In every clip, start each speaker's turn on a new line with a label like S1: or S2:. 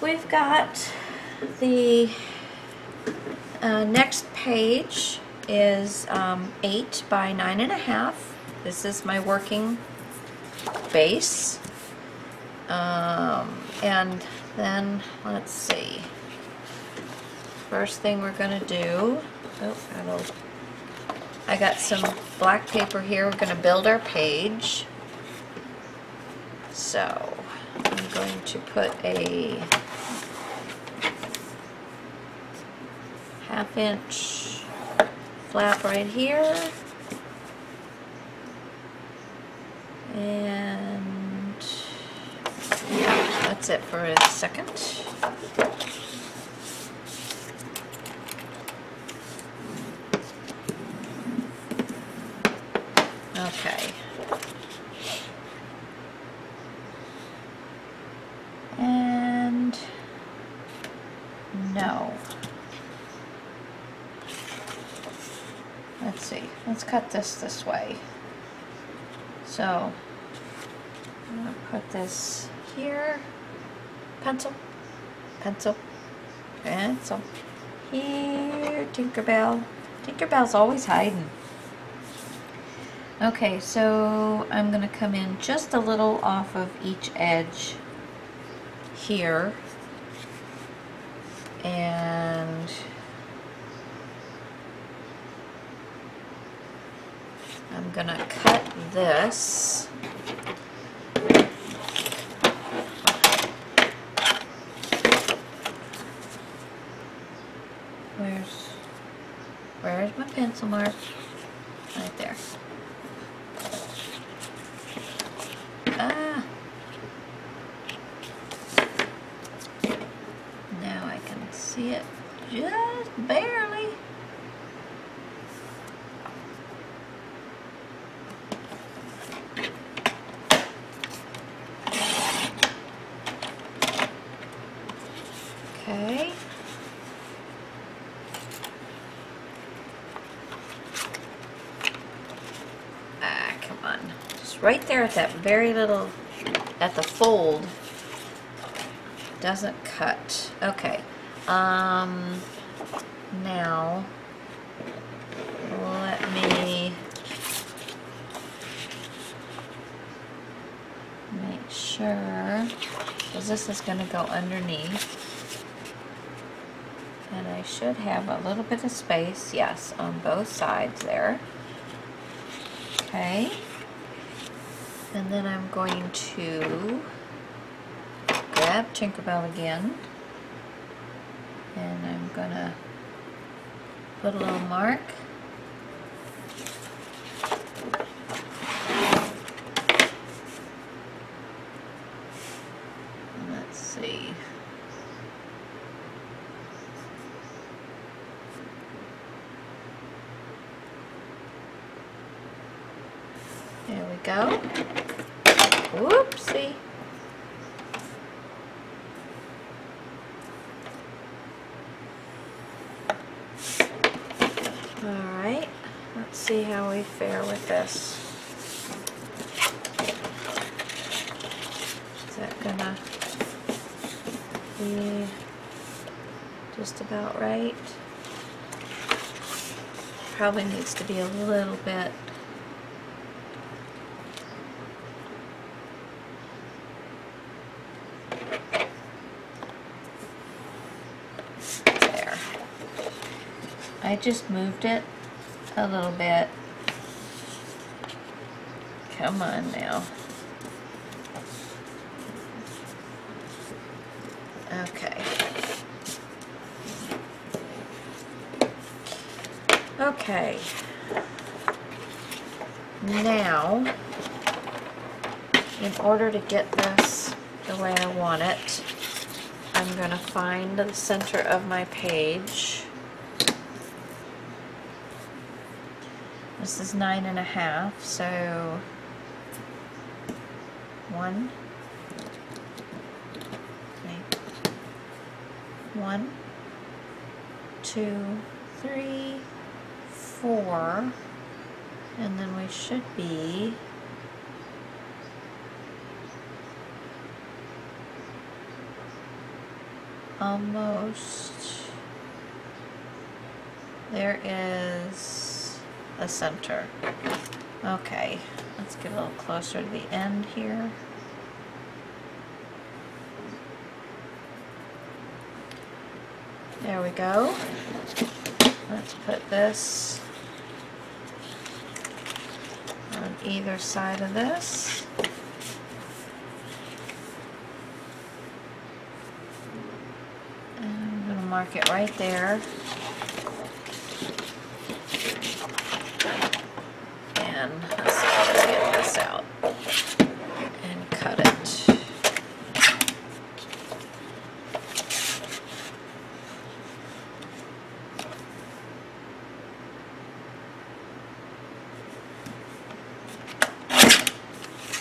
S1: We've got the next page is 8 by 9.5. This is my working base. And then, let's see. First thing we're going to do, I got some black paper here. We're going to build our page. So, I'm going to put a 1/2 inch flap right here. And that's it for a second. Okay. And no. Let's see. Let's cut this way. So I'm going to put this here. Pencil. Pencil. Pencil. Here, Tinkerbell. Tinkerbell's always hiding. Okay, so I'm going to come in just a little off of each edge here, and I'm going to cut this. Where's my pencil mark? Right there. Ah. Now I can see it just barely. Okay. Ah, come on. Just right there at that very little, at the fold. Doesn't cut. Okay. Now, let me make sure, because this is going to go underneath. And I should have a little bit of space, yes, on both sides there. Okay. And then I'm going to grab Tinkerbell again. And I'm going to put a little mark. Let's see. There we go. Whoopsie. Alright, let's see how we fare with this. Is that gonna be just about right? Probably needs to be a little bit. I just moved it a little bit. Come on now. Okay. Okay. Now, in order to get this the way I want it, I'm going to find the center of my page. This is 9.5, so 1, 2, 3, 4, and then we should be almost, there is the center. Okay, let's get a little closer to the end here. There we go. Let's put this on either side of this. And I'm going to mark it right there. And let's see, let's get this out and cut it.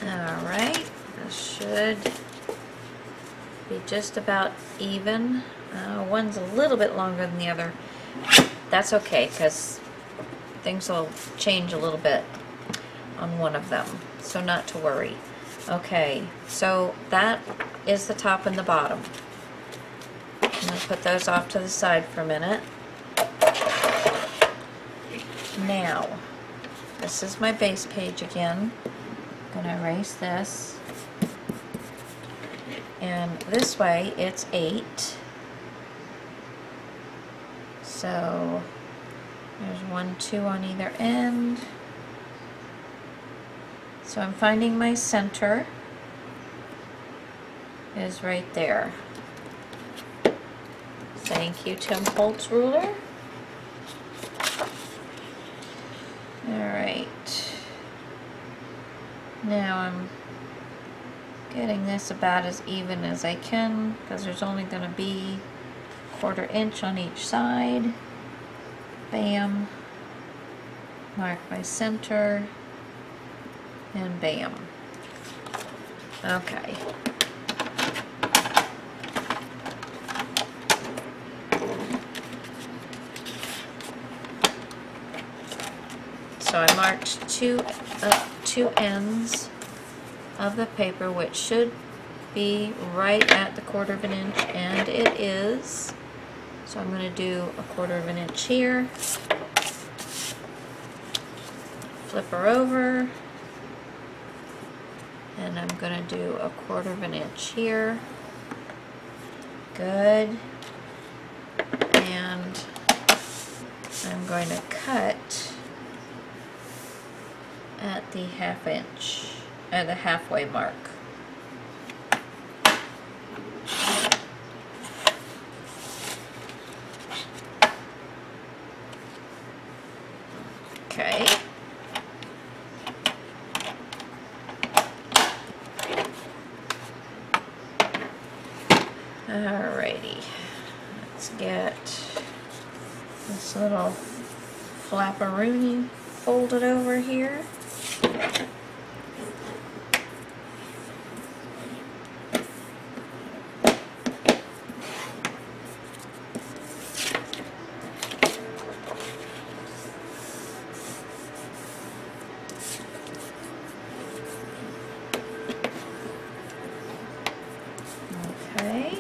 S1: Alright, this should be just about even. One's a little bit longer than the other. That's okay, because things will change a little bit on one of them, so not to worry. Okay, so that is the top and the bottom. I'm going to put those off to the side for a minute. Now, this is my base page again. I'm going to erase this. And this way it's 8. So there's 1, 2 on either end. So I'm finding my center is right there. Thank you, Tim Holtz ruler. Alright. Now I'm getting this about as even as I can, because there's only going to be 1/4 inch on each side. Bam. Mark my center. And bam. Okay. So I marked two ends of the paper, which should be right at the 1/4 inch, and it is. So I'm going to do a 1/4 inch here. Flip her over. And I'm going to do a 1/4 inch here. Good. And I'm going to cut at the 1/2 inch, the halfway mark. Okay. Alrighty, let's get this little flapperoonie folded over here. Okay.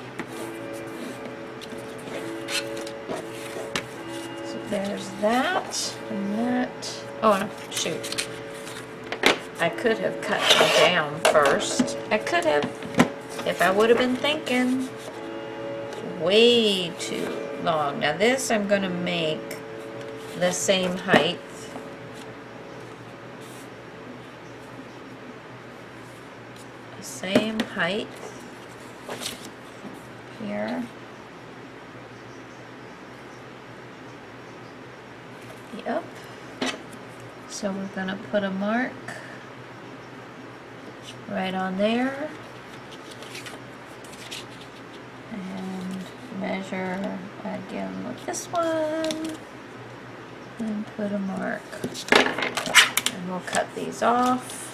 S1: There's that, and that. Oh no, shoot. I could have cut them down first. I could have, if I would have been thinking. Way too long. Now this I'm going to make the same height. The same height here. Yep. So we're going to put a mark right on there and measure again with this one and put a mark, and we'll cut these off.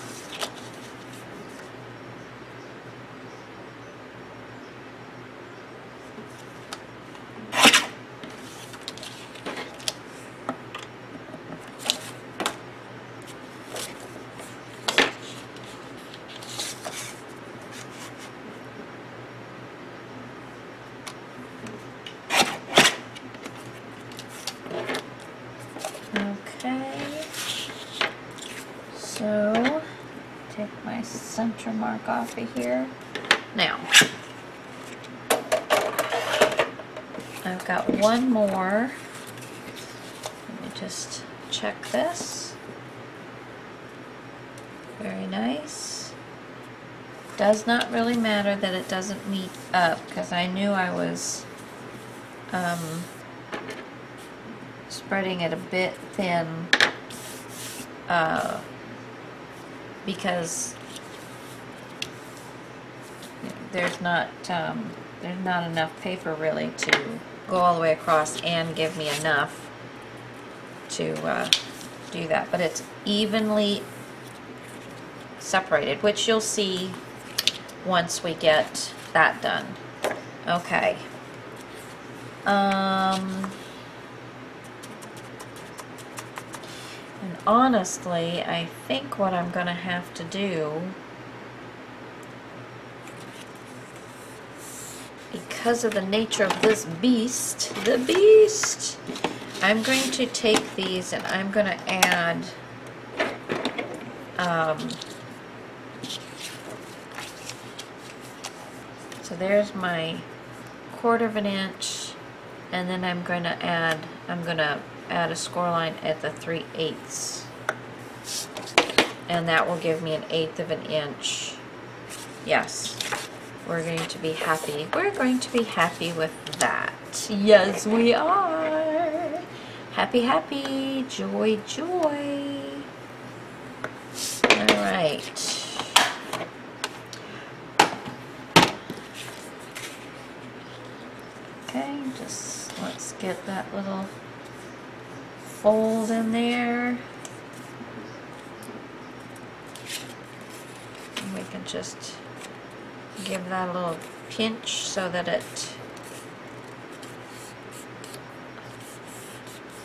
S1: my center mark off of here. Now, I've got one more. Let me just check this. Very nice. Does not really matter that it doesn't meet up, because I knew I was spreading it a bit thin because there's not enough paper really to go all the way across and give me enough to do that. But it's evenly separated, which you'll see once we get that done. Okay. And honestly, I think what I'm going to have to do, because of the nature of this beast, I'm going to take these and I'm going to add so there's my 1/4 of an inch, and then I'm going to add a score line at the 3/8, and that will give me an 1/8 of an inch. Yes, we're going to be happy. We're going to be happy with that. Yes, we are. Happy, happy, joy, joy. All right. Okay, just let's get that little fold in there. And we can just give that a little pinch so that it,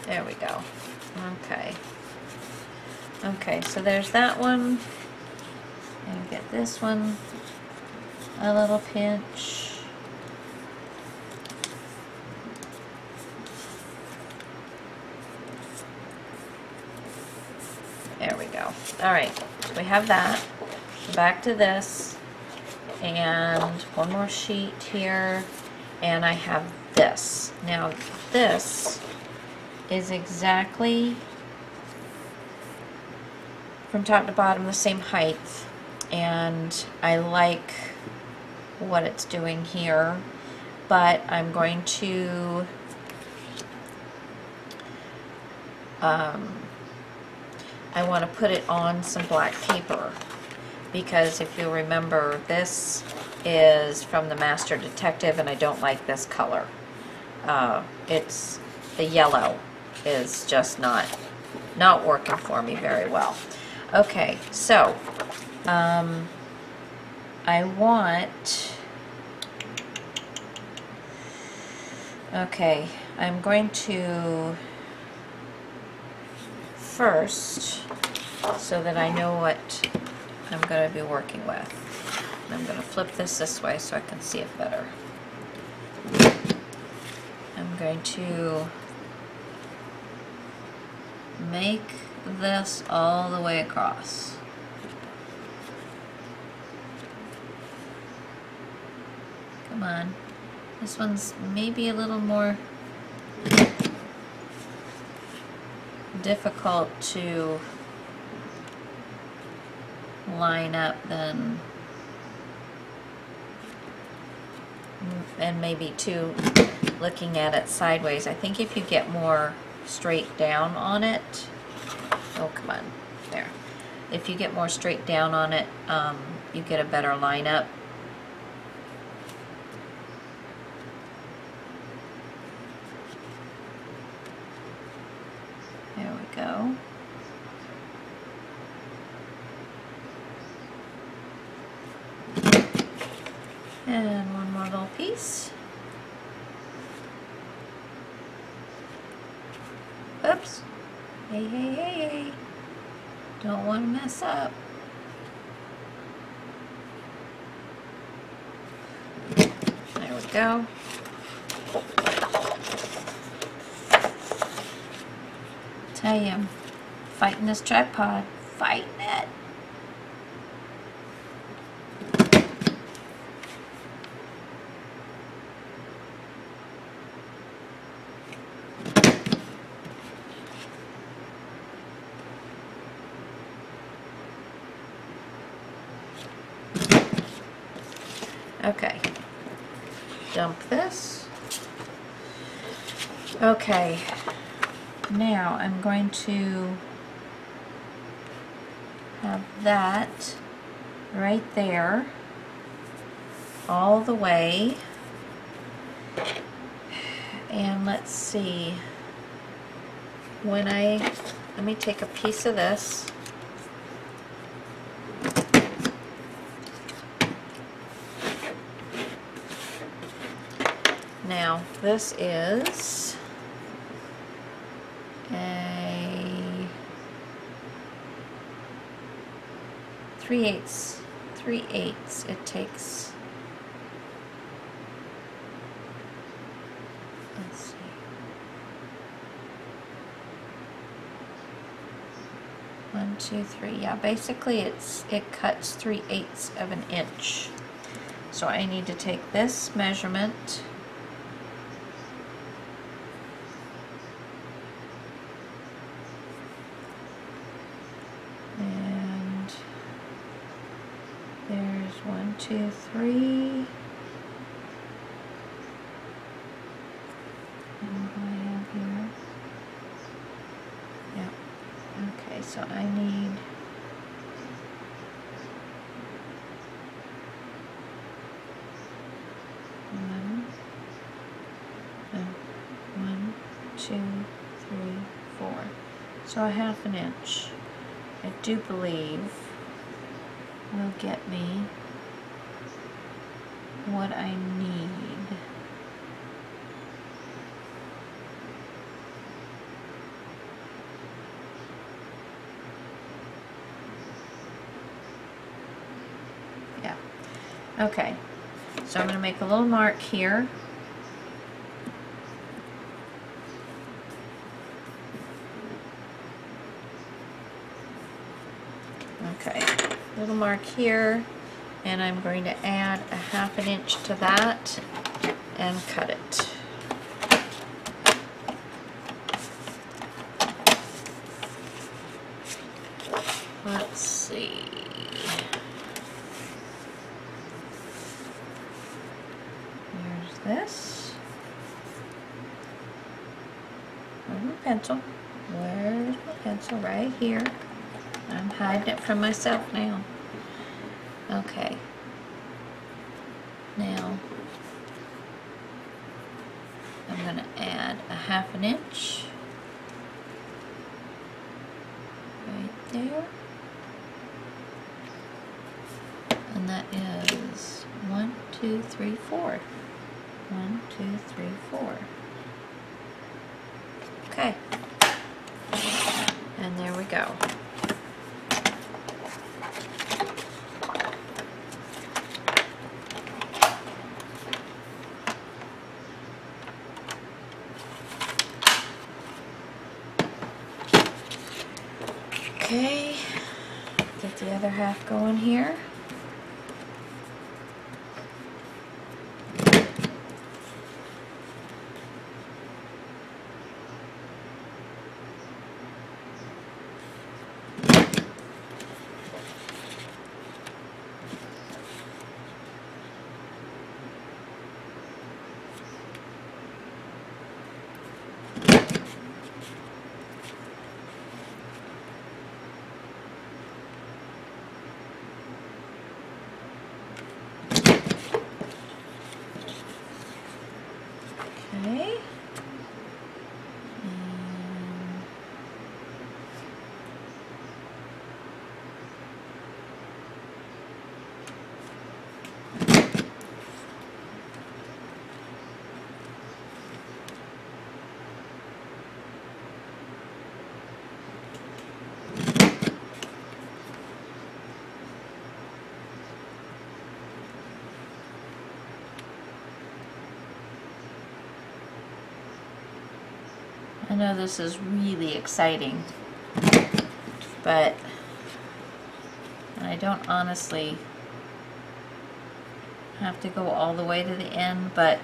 S1: there we go. Okay. Okay, so there's that one. And get this one a little pinch. There we go. All right, so we have that. Back to this, and one more sheet here, and I have this. Now this is exactly from top to bottom the same height, and I like what it's doing here, but I'm going to I want to put it on some black paper, because if you'll remember, this is from the Master Detective and I don't like this color. It's the yellow is just not working for me very well. Okay, so I want, okay, I'm going to first, so that I know what I'm going to be working with, I'm going to flip this way so I can see it better. I'm going to make this all the way across. Come on. This one's maybe a little more difficult to line up than, and maybe too looking at it sideways. I think if you get more straight down on it, oh come on, there. If you get more straight down on it, you get a better lineup. There we go. And one more little piece. Oops. Hey, hey, hey, hey. Don't want to mess up. There we go. Tell you, I'm fighting this tripod. Fighting it. Okay, dump this. Okay, now I'm going to have that right there all the way. And let's see, let me take a piece of this. Now, this is a 3/8 it takes. Let's see. One, two, three. Yeah, basically it cuts 3/8 of an inch. So I need to take this measurement and there's 1, 2, 3. So I need one, 2, 3, 4. So a 1/2 inch, I do believe, will get me what I need. Okay, so I'm going to make a little mark here. Okay, little mark here, and I'm going to add a 1/2 inch to that and cut it. Let's see. This. Where's my pencil? Where's my pencil? Right here. I'm hiding it from myself now. Okay. Now, I'm going to add a 1/2 inch. Right there. And that is 1, 2, 3, 4. 1, 2, 3, 4. Okay. And there we go. Okay. Get the other half going here. Okay. I know this is really exciting, but I don't honestly have to go all the way to the end, but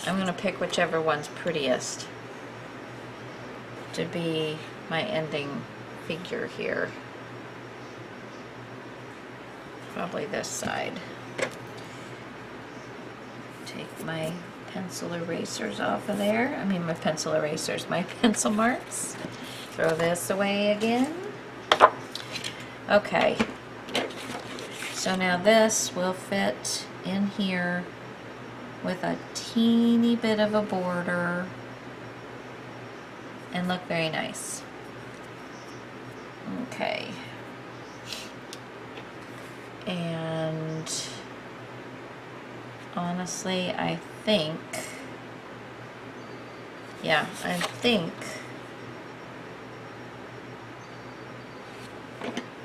S1: I'm going to pick whichever one's prettiest to be my ending figure here. Probably this side. take my pencil erasers off of there. I mean my pencil erasers, my pencil marks. Throw this away again. Okay. So now this will fit in here with a teeny bit of a border and look very nice. Okay. And honestly, I think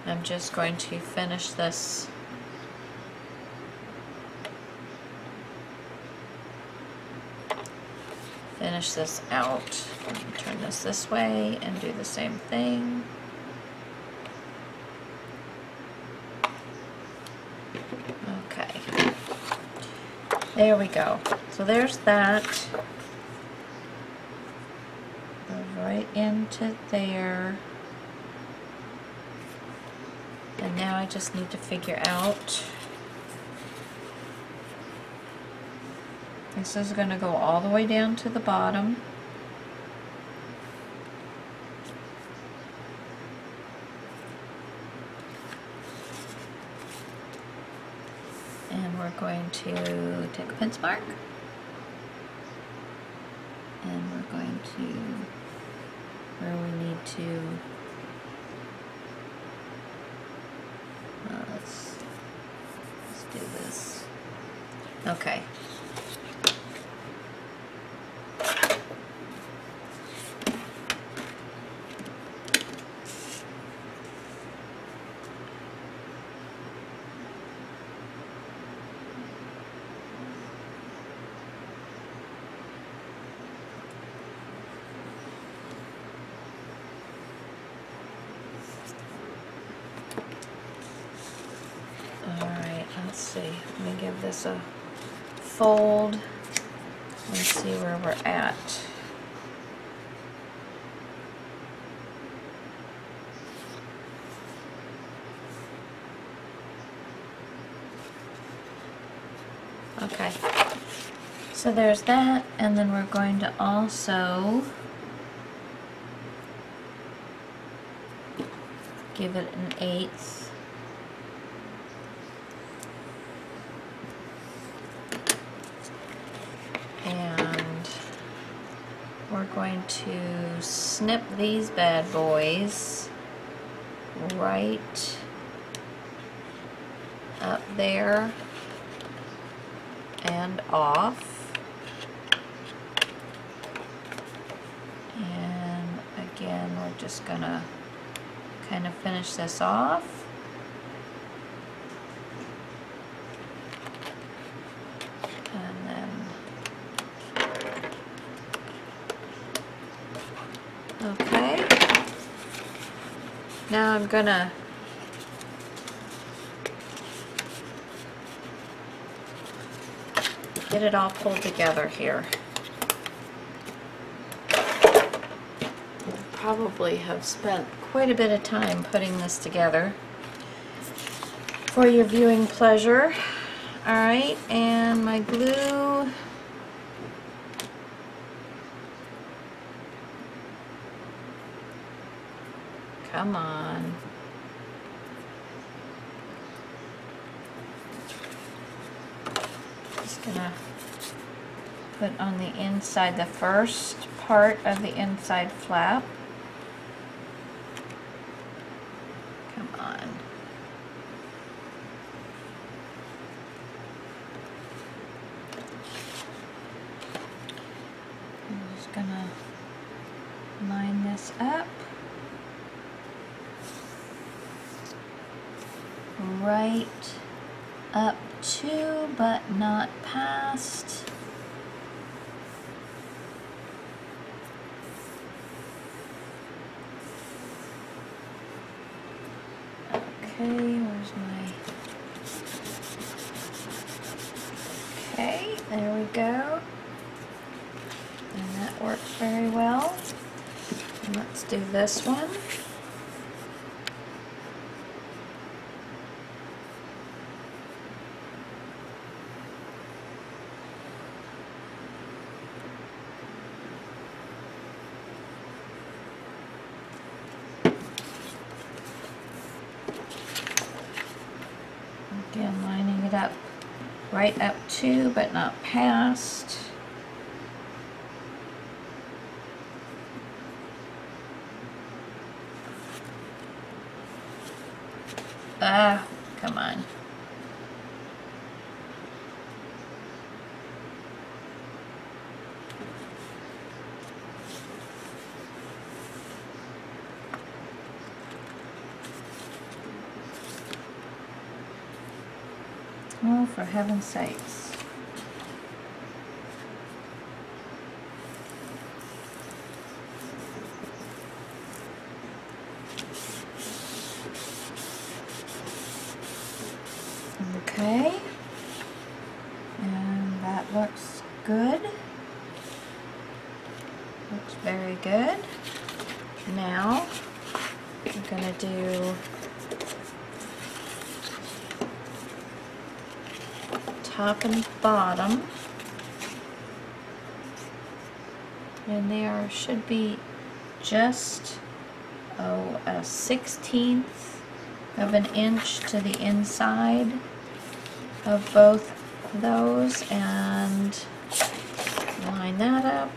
S1: I'm just going to finish this out. Turn this way and do the same thing. Okay. There we go. So there's that. Goes right into there. And now I just need to figure out. This is going to go all the way down to the bottom. And we're going to take a pencil mark. And we're going to, where we need to, let's do this. Okay. Let's see, let me give this a fold and see where we're at. Okay, so there's that, and then we're going to also give it an 1/8. We're going to snip these bad boys right up there and off. And again, we're just gonna kind of finish this off. Okay, now I'm gonna get it all pulled together here. Probably have spent quite a bit of time putting this together for your viewing pleasure. Alright, and my glue. Come on. Just gonna put on the inside, the first part of the inside flap. Come on. I'm just gonna line this up. Right up to, but not past. Okay, where's my... Okay, there we go. And that works very well. And let's do this one. it up right up to, but not past. Ah, come on. Oh, for heaven's sakes. Okay. And that looks good. Looks very good. Now, we're going to do top and bottom, and there should be just a 1/16 of an inch to the inside of both those, and line that up.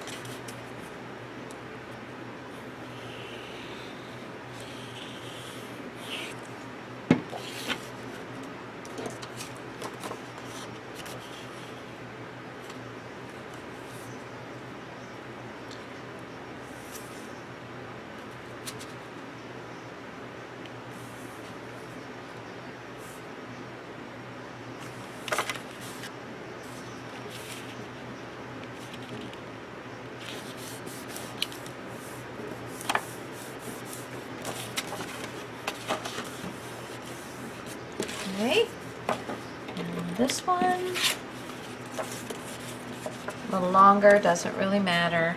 S1: Okay, and this one, a little longer, doesn't really matter.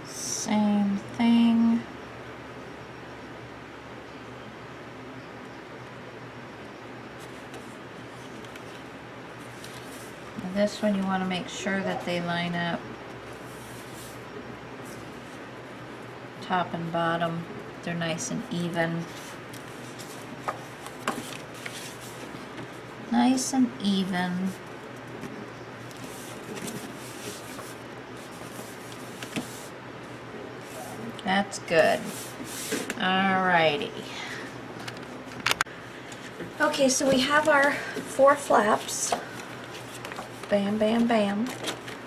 S1: Same thing. And this one you want to make sure that they line up. Top and bottom, they're nice and even. Nice and even. That's good. Alrighty. Okay, so we have our 4 flaps. Bam, bam, bam.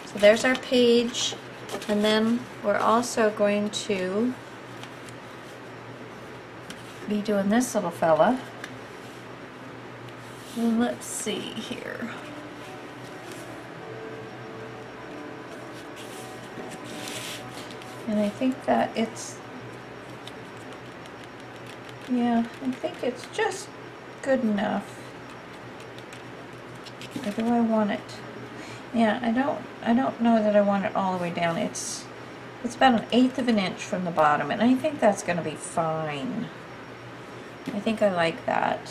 S1: So there's our page. And then we're also going to be doing this little fella. And let's see here. And I think that it's, yeah, I think it's just good enough. Or do I want it? Yeah, I don't know that I want it all the way down. It's about 1/8 of an inch from the bottom, and I think that's going to be fine. I think I like that.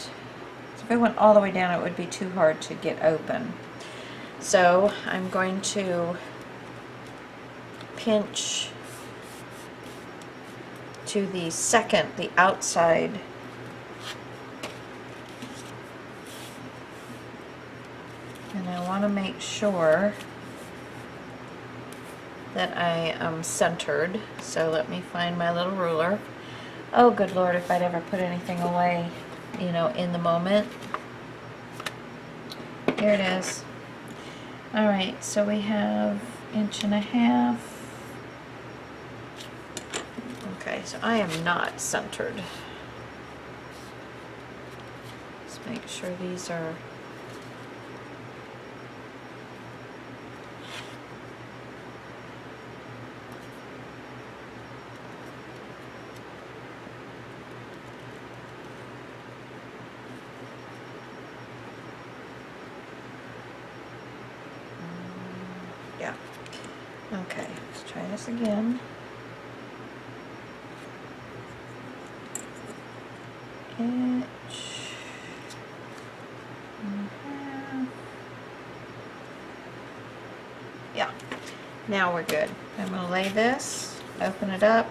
S1: So if I went all the way down, it would be too hard to get open. So I'm going to pinch to the outside and I want to make sure that I am centered. So let me find my little ruler. Oh, good Lord, if I'd ever put anything away, you know, in the moment. Here it is. All right, so we have 1.5 inches. Okay, so I am not centered. Let's make sure these are yeah. Okay, let's try this again. Inch and a half. Yeah, now we're good. I'm going to lay this open it up.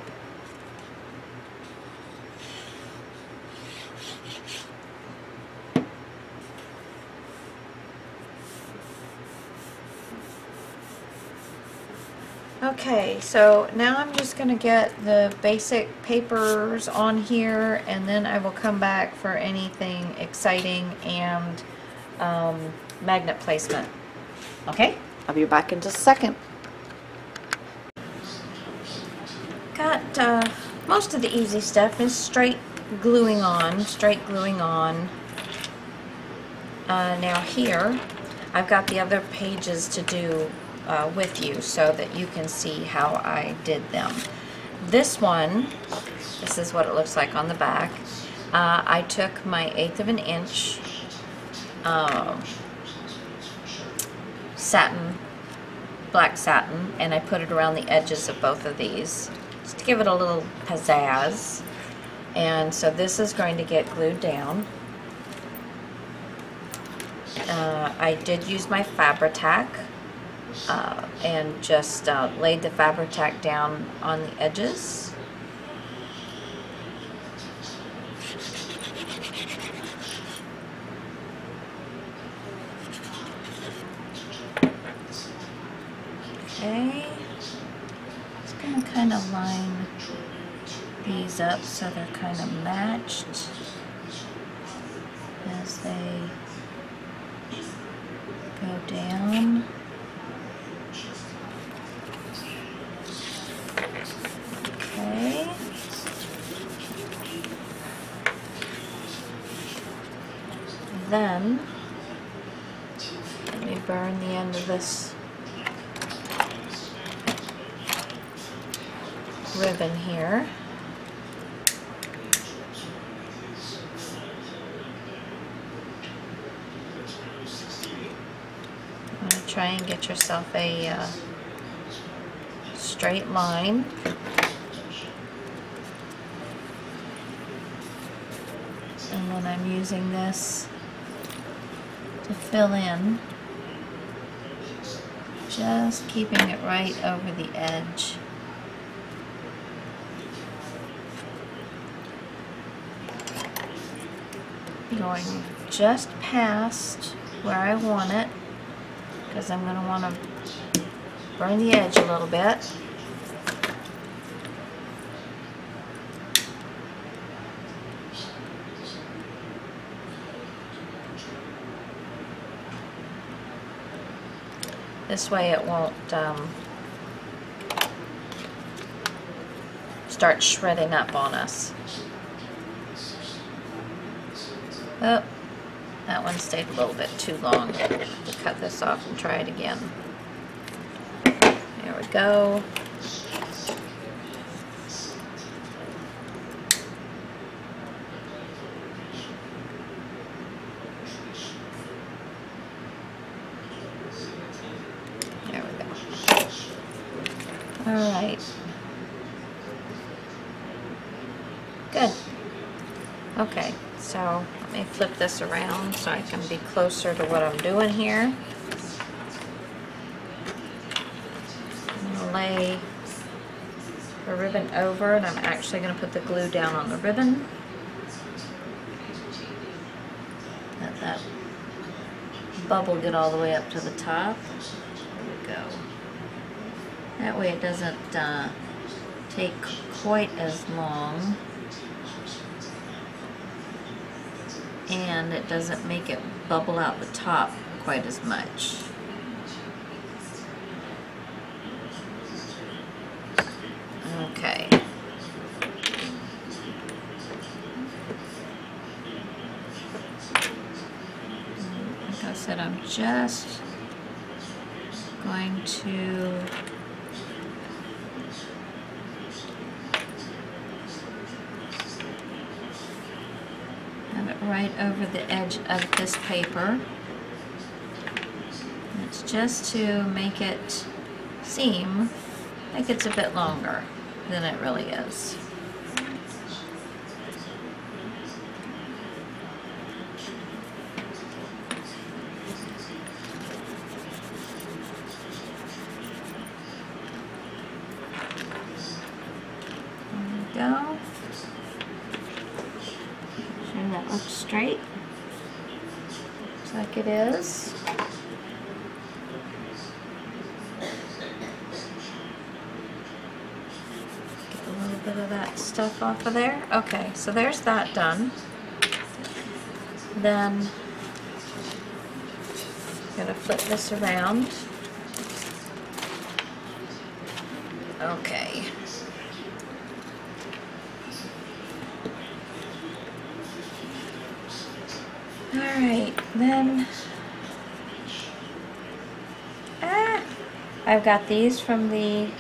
S1: Okay, so now I'm just going to get the basic papers on here, and then I will come back for anything exciting and magnet placement. Okay, I'll be back in just a second. Got most of the easy stuff is straight gluing on. Now here, I've got the other pages to do with you so that you can see how I did them. This one, this is what it looks like on the back. I took my 1/8 of an inch satin, black satin, and I put it around the edges of both of these just to give it a little pizzazz. And so this is going to get glued down. I did use my Fabri-Tac and just laid the Fabri-Tac down on the edges. Okay, just going to kind of line these up so they're kind of matched as they go down. Okay. Then let me burn the end of this ribbon here. I'm going to try and get yourself a straight line. And then I'm using this to fill in, just keeping it right over the edge. Going just past where I want it, because I'm going to want to burn the edge a little bit. This way it won't start shredding up on us. Oh, that one stayed a little bit too long. We'll cut this off and try it again. There we go. There we go. All right. Good. Okay, so let me flip this around so I can be closer to what I'm doing here. I'm going to lay the ribbon over, and I'm actually going to put the glue down on the ribbon. Let that bubble get all the way up to the top. There we go. That way it doesn't take quite as long. And it doesn't make it bubble out the top quite as much. Okay. Like I said, I'm just going to right over the edge of this paper. It's just to make it seem like it's a bit longer than it really is. go. Sure that looks straight. Looks like it is. Get a little bit of that stuff off of there. Okay, so there's that done. Then I'm gonna flip this around. Okay. Alright, then I've got these from the, I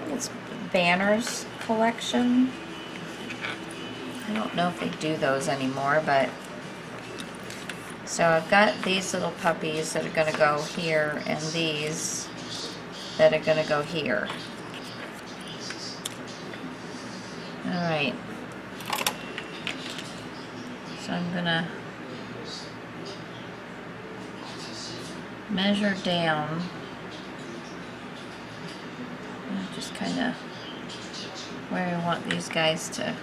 S1: think it's Banners collection. I don't know if they do those anymore, but so I've got these little puppies that are going to go here, and these that are going to go here. Alright, so I'm going to measure down, just kind of where I want these guys to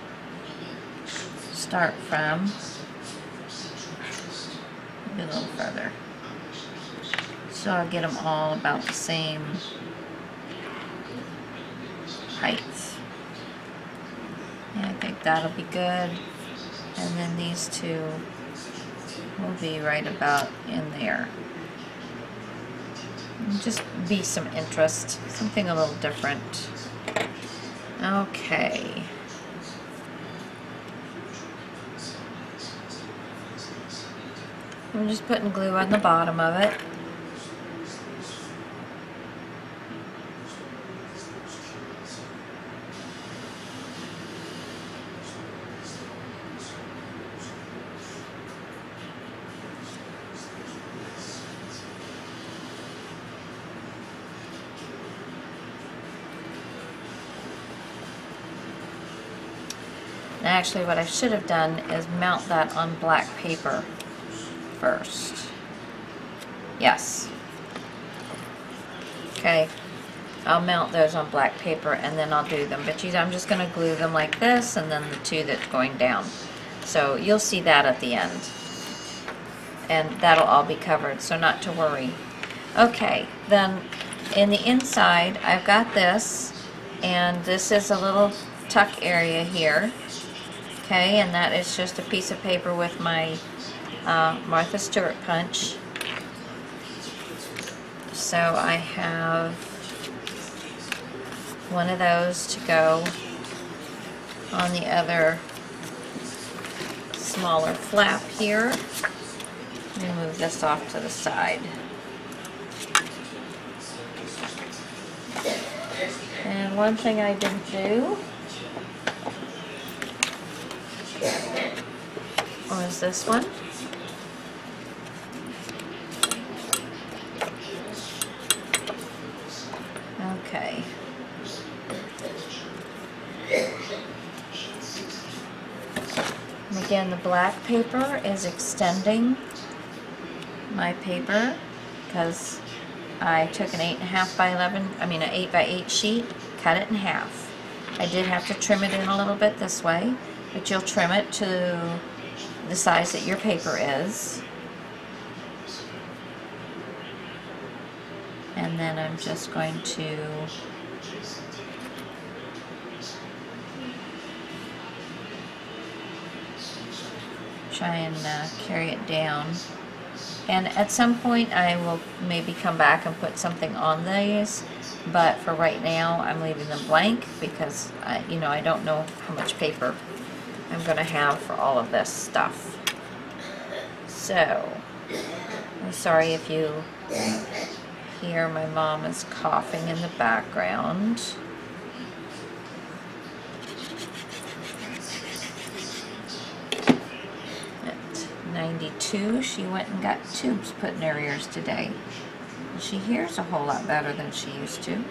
S1: start from. Maybe a little further, so I'll get them all about the same height. And I think that'll be good. And then these two will be right about in there. Just be some interest, something a little different. Okay. I'm just putting glue on the bottom of it. Actually, what I should have done is mount that on black paper first. Yes. Okay. I'll mount those on black paper and then I'll do them. But I'm just going to glue them like this, and then the two that's going down. So you'll see that at the end. And that'll all be covered, so not to worry. Okay, then in the inside, I've got this, and this is a little tuck area here. Okay, and that is just a piece of paper with my Martha Stewart punch. So I have one of those to go on the other smaller flap here. Let me move this off to the side. And one thing I didn't do was this one. Okay. And again, the black paper is extending my paper because I took an 8.5 by 11, an 8 by 8 sheet, cut it in half. I did have to trim it in a little bit this way, but you'll trim it to the size that your paper is. And then I'm just going to try and carry it down. And at some point I will maybe come back and put something on these, but for right now I'm leaving them blank because I don't know how much paper I'm going to have for all of this stuff. So, I'm sorry if you hear my mom is coughing in the background. At 92, she went and got tubes put in her ears today. And she hears a whole lot better than she used to.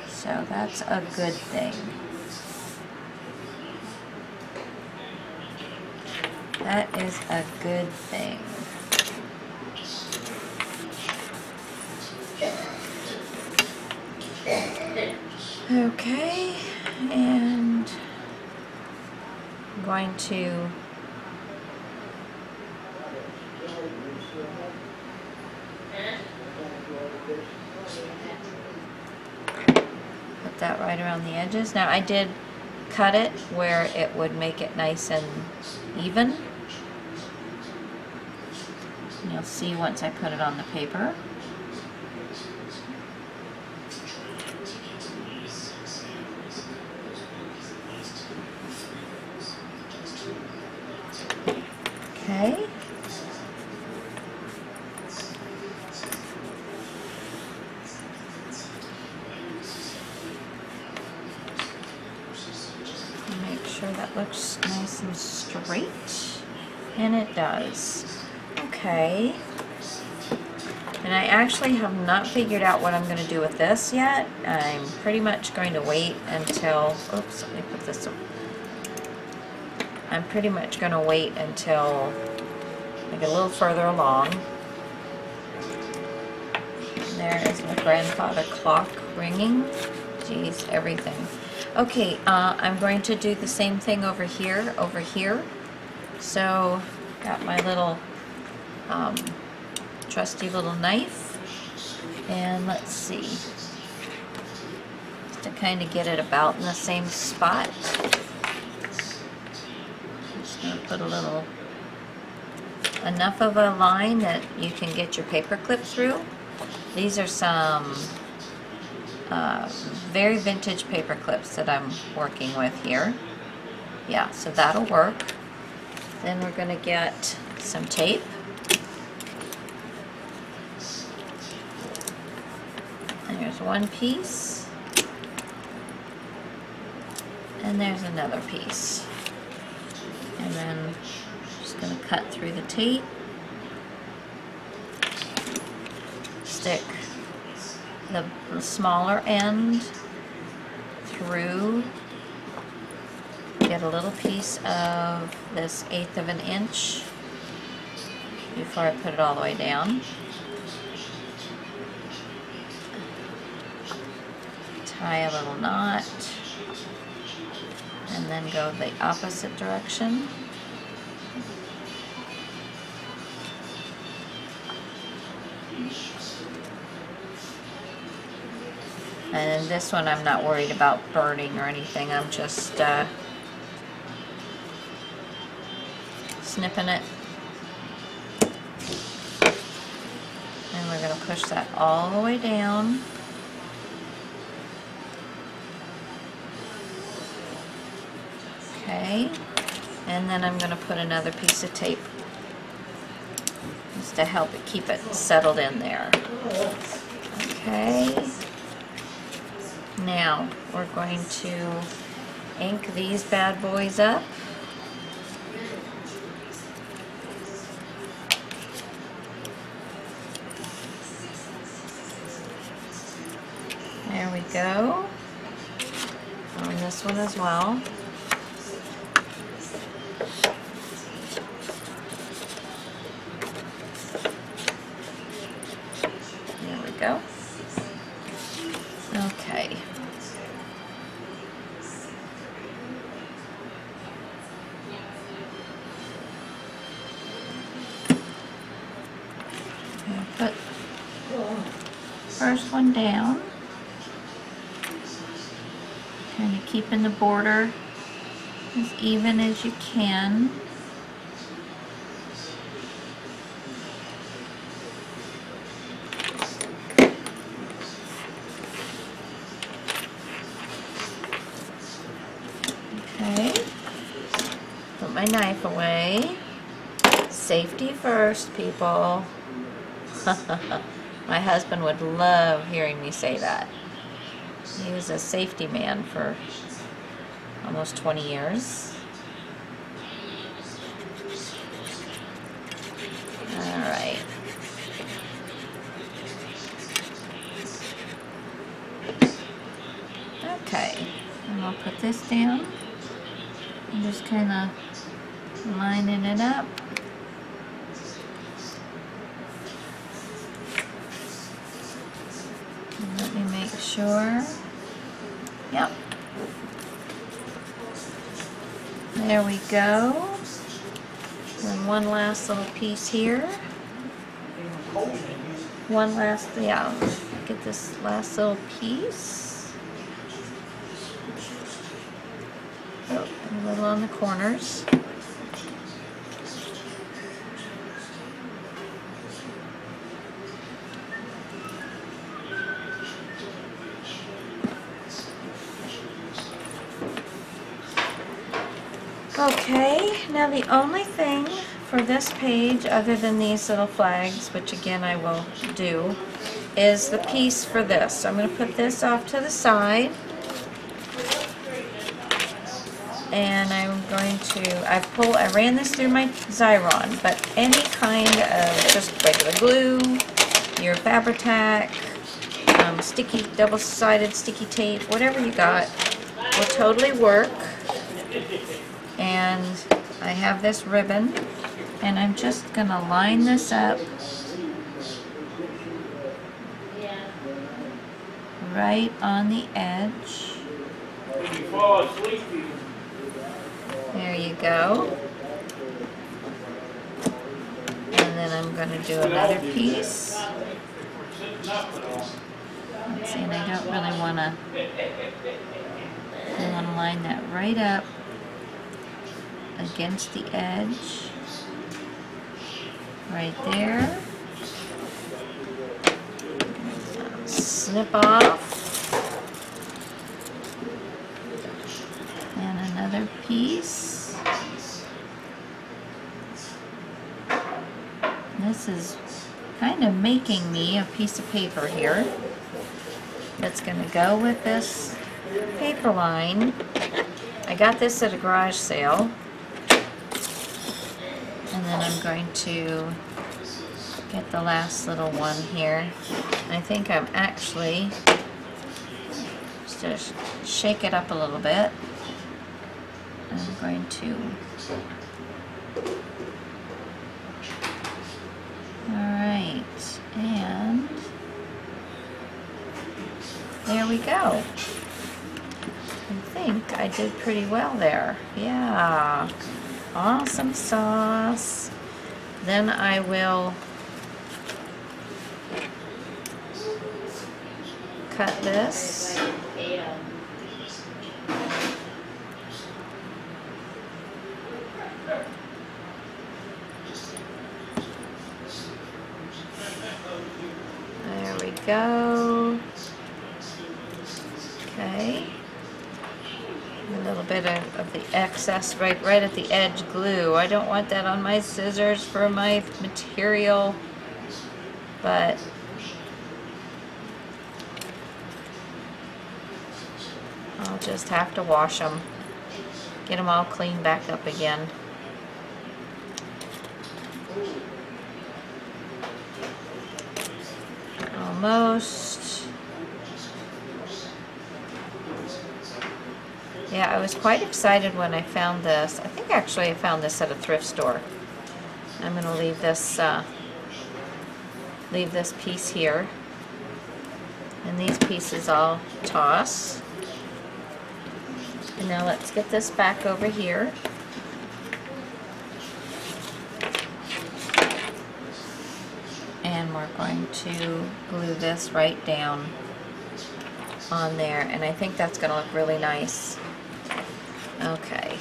S1: So that's a good thing. That is a good thing. Okay, and I'm going to put that right around the edges. Now I did cut it where it would make it nice and even. And you'll see once I put it on the paper. Okay. Make sure that looks nice and straight. And it does. Okay. And I actually have not figured out what I'm going to do with this yet. I'm pretty much going to wait until, oops, let me put this up. I'm pretty much going to wait until I get a little further along. There is my grandfather clock ringing. Geez, everything. Okay, I'm going to do the same thing over here, So, got my little trusty little knife. And let's see. Just to kind of get it about in the same spot. Just going to put a little, enough of a line that you can get your paper clip through. These are some very vintage paper clips that I'm working with here. Yeah, so that'll work. Then we're going to get some tape. And there's one piece. And there's another piece. And then I'm just going to cut through the tape. Stick the smaller end through, get a little piece of this 1/8 of an inch before I put it all the way down. Tie a little knot and then go the opposite direction. And this one I'm not worried about burning or anything. I'm just snipping it. And we're going to push that all the way down. Okay. And then I'm going to put another piece of tape just to help it keep it settled in there. Okay. Now we're going to ink these bad boys up. There we go. On this one as well. There we go. Okay. Put first one down, kind of keeping the border as even as you can. Okay, put my knife away. Safety first, people. My husband would love hearing me say that. He was a safety man for almost 20 years. Alright. Okay, and I'll put this down. I'm just kind of lining it up. Let me make sure Yep. There we go. And one last little piece here. One last, yeah, get this last little piece. Oh, a little on the corners. Okay, now the only thing for this page, other than these little flags, which again I will do, is the piece for this. So I'm going to put this off to the side. And I'm going to, I ran this through my Xyron, but any kind of just regular glue, your Fabri-Tac, sticky, double-sided sticky tape, whatever you got, will totally work. And I have this ribbon, and I'm just going to line this up right on the edge. There you go. And then I'm going to do another piece. Let's see, and I don't really want to, I want to line that right up against the edge, right there. Snip off. And another piece. This is kind of making me a piece of paper here that's going to go with this paper line. I got this at a garage sale. And then I'm going to get the last little one here. I think I'm actually just shake it up a little bit. I'm going to, alright, and there we go. I think I did pretty well there. Yeah. Awesome sauce. Then I will cut this. There we go. Okay. A little bit of the excess right at the edge glue. I don't want that on my scissors for my material, but I'll just have to wash them, get them all cleaned back up again. Almost. Yeah, I was quite excited when I found this. I think actually I found this at a thrift store. I'm going to leave this piece here. And these pieces I'll toss. And now let's get this back over here. And we're going to glue this right down on there. And I think that's going to look really nice. Okay.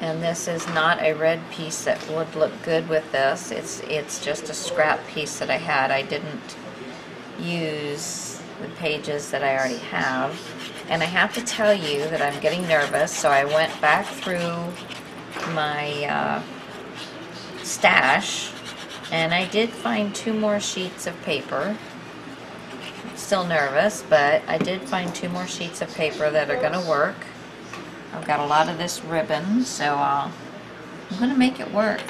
S1: And this is not a red piece that would look good with this. It's just a scrap piece that I had. I didn't use the pages that I already have. And I have to tell you that I'm getting nervous, so I went back through my stash, and I did find 2 more sheets of paper. Still nervous, but I did find 2 more sheets of paper that are going to work. I've got a lot of this ribbon, so I'm going to make it work.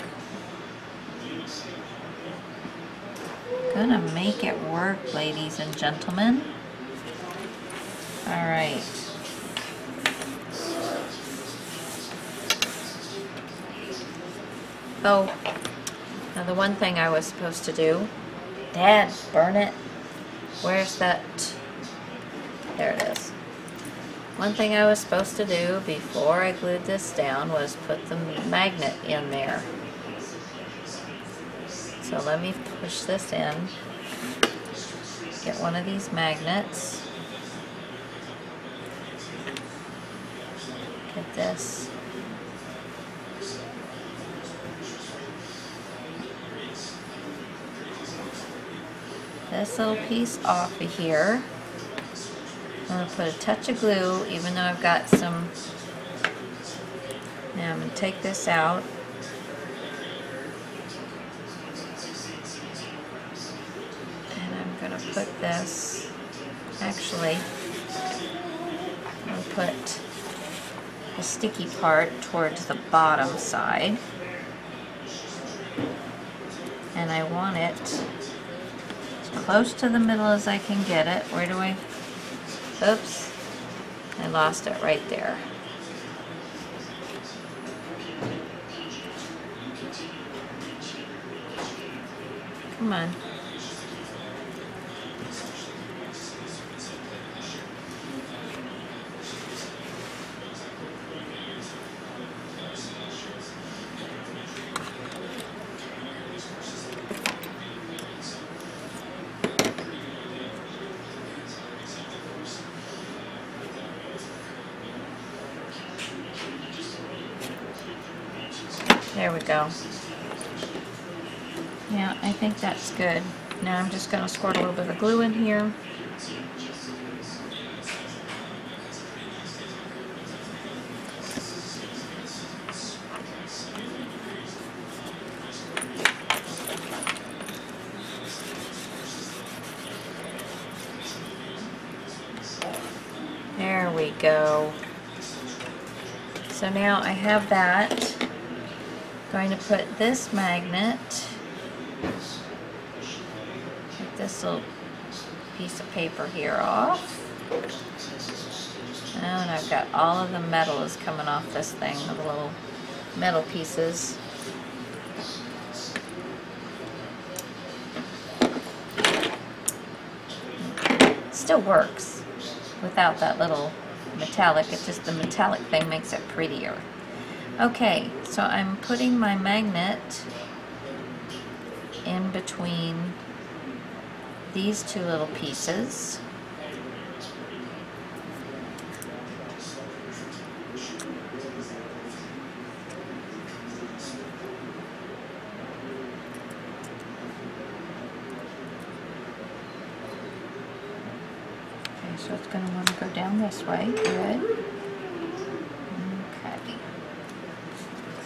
S1: Gonna make it work, ladies and gentlemen. Alright. Oh, now the one thing I was supposed to do Dad, burn it. Where's that? There it is. One thing I was supposed to do before I glued this down was put the magnet in there. So let me push this in. Get one of these magnets. Get this. This little piece off of here. I'm going to put a touch of glue, even though I've got some. Now I'm going to take this out. And I'm going to put this, actually, I'm going to put the sticky part towards the bottom side. And I want it as close to the middle as I can get it. Where do I? Oops, I lost it right there. Come on. There we go. Yeah, I think that's good. Now I'm just going to squirt a little bit of glue in here. There we go. So now I have that. Going to put this magnet, get this little piece of paper here off. And I've got all of the metal is coming off this thing, the little metal pieces. It still works without that little metallic. It's just the metallic thing makes it prettier. Okay, so I'm putting my magnet in between these two little pieces. Okay, so it's going to want to go down this way. Good.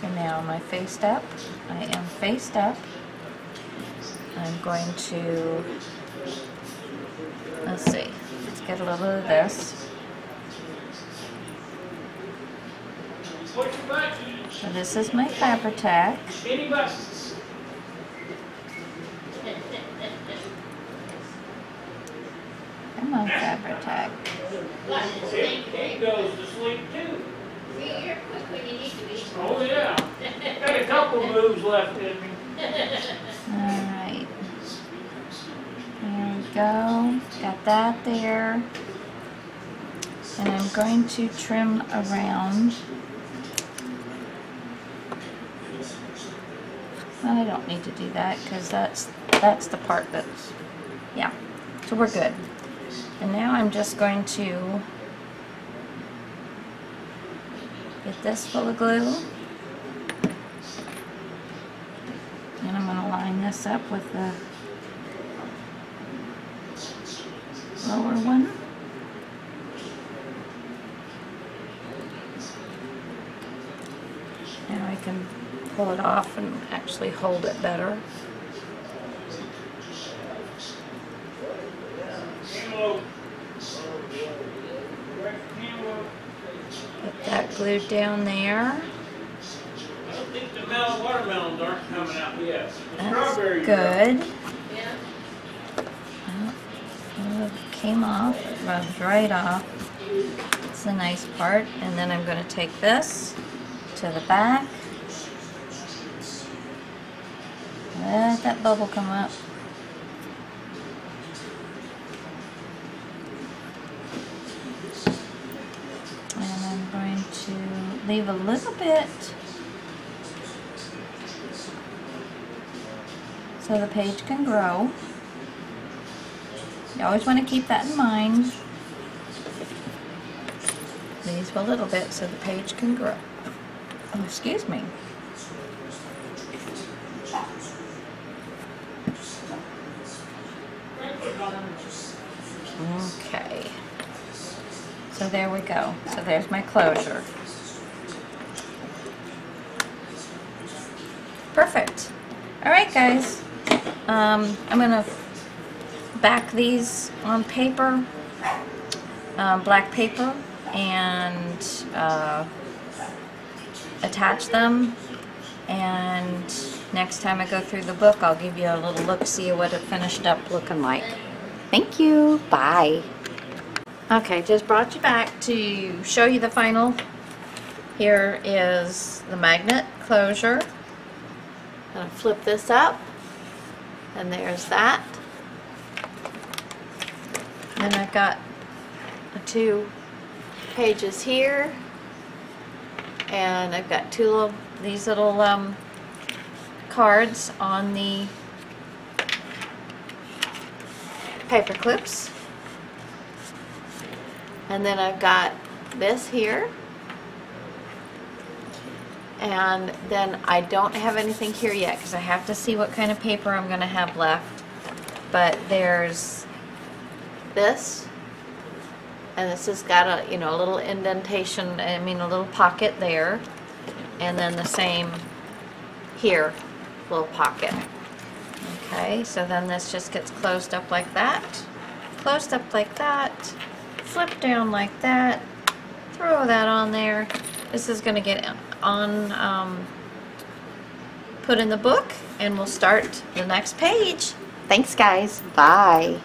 S1: So now am I faced up? I am faced up. I'm going to, let's see, let's get a little of this. So this is my Fabri-Tac. Come on, Fabri-Tac.
S2: He goes to sleep too.
S3: You're quick when you need to be.
S2: Oh yeah. Got a couple moves left in me.
S1: Alright. There we go. Got that there. And I'm going to trim around. I don't need to do that because that's the part that's, yeah. So we're good. And now I'm just going to get this full of glue, and I'm going to line this up with the lower one. Now I can pull it off and actually hold it better. Get that glued down there.
S2: I don't think the watermelons aren't coming out yet.
S1: That's
S2: Strawberries
S1: good.
S3: Yeah.
S1: Well, it came off, it rubbed right off. It's the nice part. And then I'm going to take this to the back. Let that bubble come up. leave a little bit so the page can grow. You always want to keep that in mind. Leave a little bit so the page can grow. Oh, excuse me. Okay. So there we go. So there's my closure. Perfect. Alright guys. I'm gonna back these on paper, black paper, and attach them, and next time I go through the book I'll give you a little look-see of what it finished up looking like. Thank you. Bye. Okay, just brought you back to show you the final. Here is the magnet closure. I'm going to flip this up, and there's that. Then I've got the 2 pages here, and I've got these little cards on the paper clips, and then I've got this here, and then I don't have anything here yet because I have to see what kind of paper I'm going to have left, but there's this, and this has got a, a little indentation, a little pocket there, and then the same here, little pocket. Okay, so then this just gets closed up like that, flip down like that, throw that on there. This is going to get on, put in the book, and we'll start the next page. Thanks guys, bye.